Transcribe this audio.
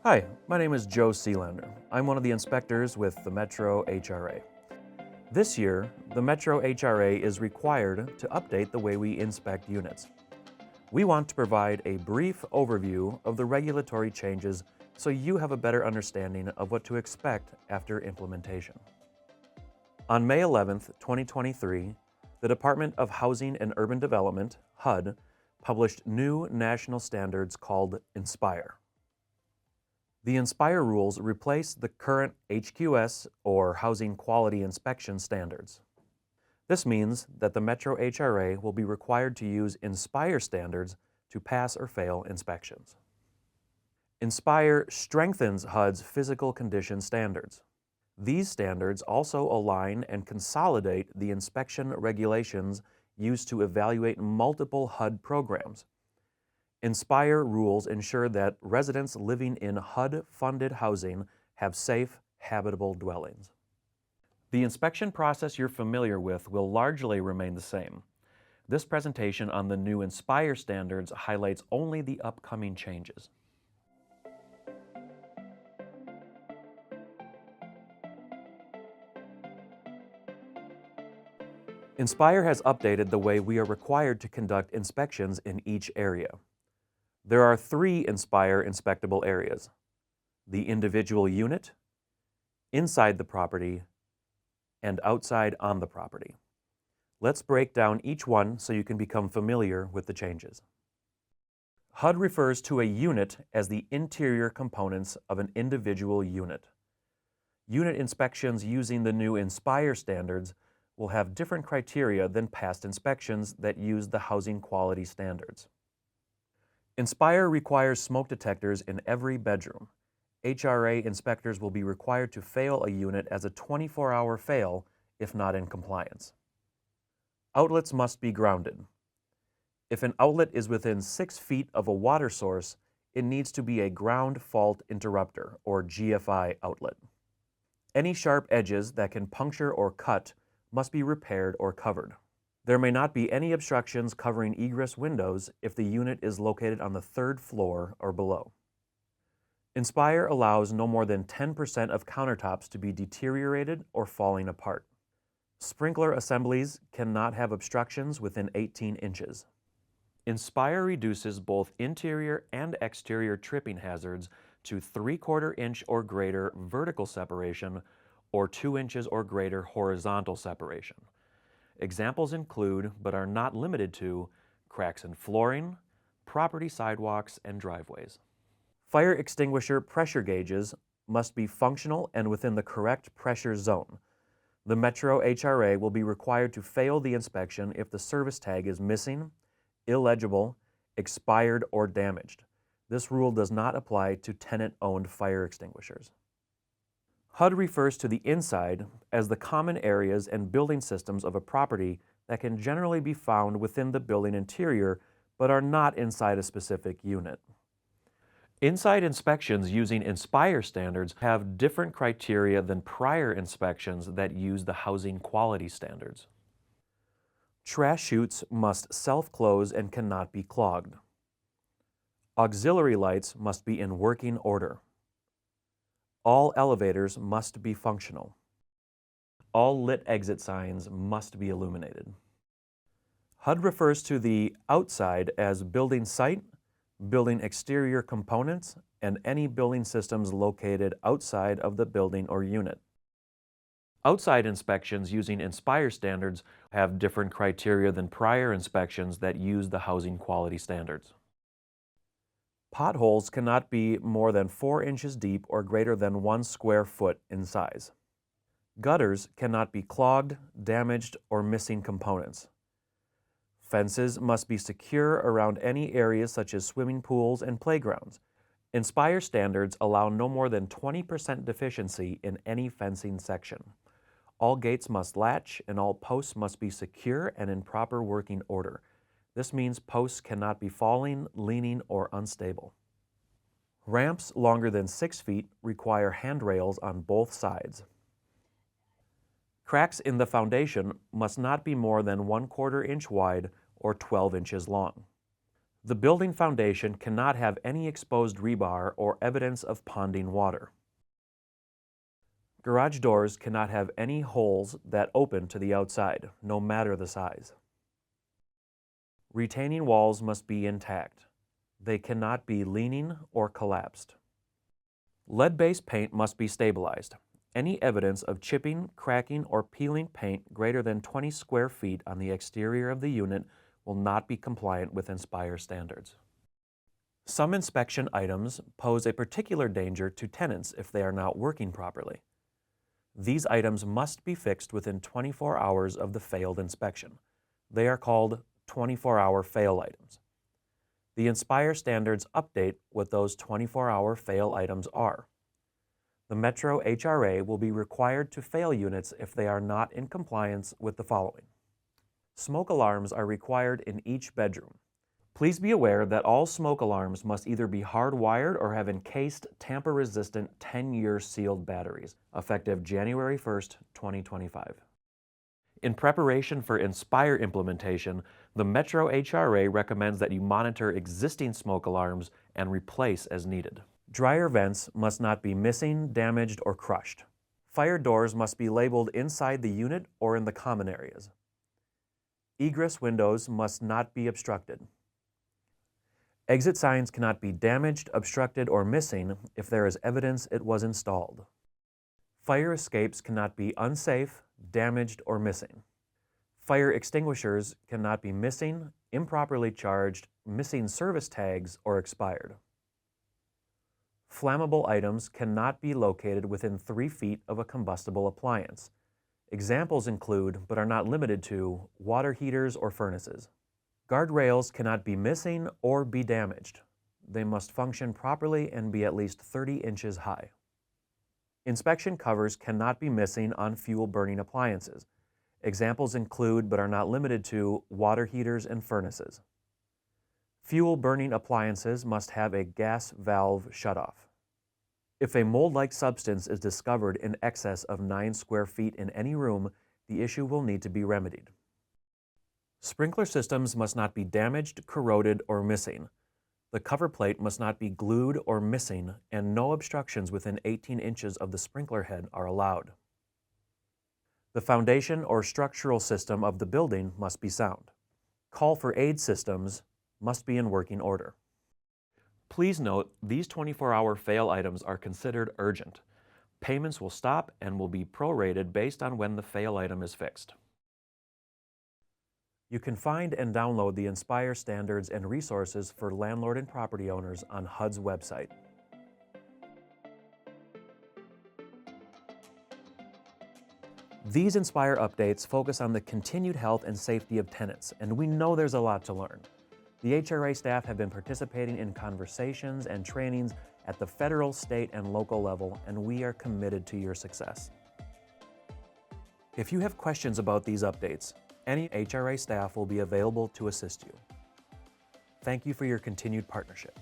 Hi, my name is Joe Sealander. I'm one of the inspectors with the Metro HRA. This year, the Metro HRA is required to update the way we inspect units. We want to provide a brief overview of the regulatory changes so you have a better understanding of what to expect after implementation. On May 11, 2023, the Department of Housing and Urban Development, HUD, published new national standards called NSPIRE. The NSPIRE rules replace the current HQS, or Housing Quality Inspection standards. This means that the Metro HRA will be required to use NSPIRE standards to pass or fail inspections. NSPIRE strengthens HUD's physical condition standards. These standards also align and consolidate the inspection regulations used to evaluate multiple HUD programs. NSPIRE rules ensure that residents living in HUD-funded housing have safe, habitable dwellings. The inspection process you're familiar with will largely remain the same. This presentation on the new NSPIRE standards highlights only the upcoming changes. NSPIRE has updated the way we are required to conduct inspections in each area. There are 3 NSPIRE inspectable areas: the individual unit, inside the property, and outside on the property. Let's break down each one so you can become familiar with the changes. HUD refers to a unit as the interior components of an individual unit. Unit inspections using the new NSPIRE standards will have different criteria than past inspections that use the housing quality standards. NSPIRE requires smoke detectors in every bedroom. HRA inspectors will be required to fail a unit as a 24-hour fail if not in compliance. Outlets must be grounded. If an outlet is within 6 feet of a water source, it needs to be a ground fault interrupter, or GFI outlet. Any sharp edges that can puncture or cut must be repaired or covered. There may not be any obstructions covering egress windows if the unit is located on the 3rd floor or below. NSPIRE allows no more than 10% of countertops to be deteriorated or falling apart. Sprinkler assemblies cannot have obstructions within 18 inches. NSPIRE reduces both interior and exterior tripping hazards to 3/4 inch or greater vertical separation or 2 inches or greater horizontal separation. Examples include, but are not limited to, cracks in flooring, property sidewalks, and driveways. Fire extinguisher pressure gauges must be functional and within the correct pressure zone. The Metro HRA will be required to fail the inspection if the service tag is missing, illegible, expired, or damaged. This rule does not apply to tenant-owned fire extinguishers. HUD refers to the inside as the common areas and building systems of a property that can generally be found within the building interior but are not inside a specific unit. Inside inspections using NSPIRE standards have different criteria than prior inspections that use the housing quality standards. Trash chutes must self-close and cannot be clogged. Auxiliary lights must be in working order. All elevators must be functional. All lit exit signs must be illuminated. HUD refers to the outside as building site, building exterior components, and any building systems located outside of the building or unit. Outside inspections using NSPIRE standards have different criteria than prior inspections that use the housing quality standards. Potholes cannot be more than 4 inches deep or greater than 1 square foot in size. Gutters cannot be clogged, damaged, or missing components. Fences must be secure around any areas such as swimming pools and playgrounds. NSPIRE standards allow no more than 20% deficiency in any fencing section. All gates must latch and all posts must be secure and in proper working order. This means posts cannot be falling, leaning, or unstable. Ramps longer than 6 feet require handrails on both sides. Cracks in the foundation must not be more than 1/4 inch wide or 12 inches long. The building foundation cannot have any exposed rebar or evidence of ponding water. Garage doors cannot have any holes that open to the outside, no matter the size. Retaining walls must be intact. They cannot be leaning or collapsed. Lead-based paint must be stabilized. Any evidence of chipping, cracking, or peeling paint greater than 20 square feet on the exterior of the unit will not be compliant with NSPIRE standards. Some inspection items pose a particular danger to tenants if they are not working properly. These items must be fixed within 24 hours of the failed inspection. They are called 24-hour fail items. The NSPIRE standards update what those 24-hour fail items are. The Metro HRA will be required to fail units if they are not in compliance with the following. Smoke alarms are required in each bedroom. Please be aware that all smoke alarms must either be hardwired or have encased tamper-resistant 10-year sealed batteries, effective January 1st, 2025. In preparation for NSPIRE implementation, the Metro HRA recommends that you monitor existing smoke alarms and replace as needed. Dryer vents must not be missing, damaged, or crushed. Fire doors must be labeled inside the unit or in the common areas. Egress windows must not be obstructed. Exit signs cannot be damaged, obstructed, or missing if there is evidence it was installed. Fire escapes cannot be unsafe, damaged, or missing. Fire extinguishers cannot be missing, improperly charged, missing service tags, or expired. Flammable items cannot be located within 3 feet of a combustible appliance. Examples include, but are not limited to, water heaters or furnaces. Guardrails cannot be missing or be damaged. They must function properly and be at least 30 inches high. Inspection covers cannot be missing on fuel-burning appliances. Examples include, but are not limited to, water heaters and furnaces. Fuel-burning appliances must have a gas valve shutoff. If a mold-like substance is discovered in excess of 9 square feet in any room, the issue will need to be remedied. Sprinkler systems must not be damaged, corroded, or missing. The cover plate must not be glued or missing, and no obstructions within 18 inches of the sprinkler head are allowed. The foundation or structural system of the building must be sound. Call for aid systems must be in working order. Please note, these 24-hour fail items are considered urgent. Payments will stop and will be prorated based on when the fail item is fixed. You can find and download the NSPIRE standards and resources for landlord and property owners on HUD's website. These NSPIRE updates focus on the continued health and safety of tenants, and we know there's a lot to learn. The HRA staff have been participating in conversations and trainings at the federal, state, and local level, and we are committed to your success. If you have questions about these updates, any HRA staff will be available to assist you. Thank you for your continued partnership.